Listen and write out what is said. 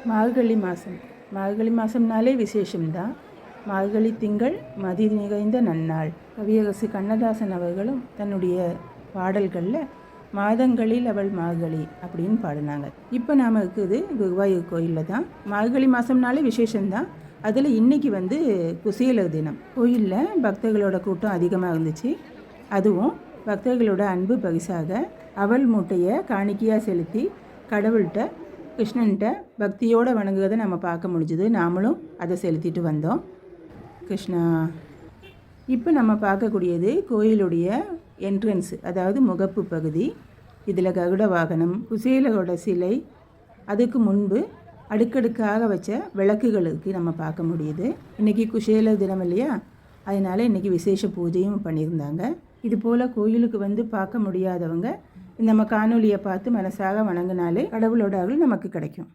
மார்கழி மாதம்னாலே விசேஷம்தான். மார்கழி திங்கள் மதி நிறைந்த நன்னாள். கவியரசு கண்ணதாசன் அவர்களும் தன்னுடைய பாடல்களில் மாதங்களில் அவள் மார்கழி அப்படின்னு பாடினாங்க. இப்போ நாம் இருக்குது குருவாயூர் கோயிலில் தான். மார்கழி மாதம்னாலே விசேஷம்தான். அதில் இன்றைக்கி குசேலர் தினம். கோயிலில் பக்தர்களோட கூட்டம் அதிகமாக இருந்துச்சு. அதுவும் பக்தர்களோட அன்பு பரிசாக அவள் மூட்டையை காணிக்கையாக செலுத்தி கடவுள்கிட்ட கிருஷ்ணன்கிட்ட பக்தியோடு வணங்குறதை நம்ம பார்க்க முடிஞ்சுது. நாமளும் அதை செலுத்திட்டு வந்தோம். கிருஷ்ணா. இப்போ நம்ம பார்க்கக்கூடியது கோயிலுடைய என்ட்ரன்ஸ், அதாவது முகப்பு பகுதி. இதில் கருட வாகனம், குசேலரோட சிலை, அதுக்கு முன்பு அடுக்கடுக்காக வச்ச விளக்குகளுக்கு நம்ம பார்க்க முடியுது. இன்றைக்கி குசேலர் தினம் இல்லையா, அதனால் இன்றைக்கி விசேஷ பூஜையும் பண்ணியிருந்தாங்க. இது போல் கோயிலுக்கு பார்க்க முடியாதவங்க நம்ம காணொலியை பார்த்து மனசாக வணங்கினாலே கடவுளோட அருள் நமக்கு கிடைக்கும்.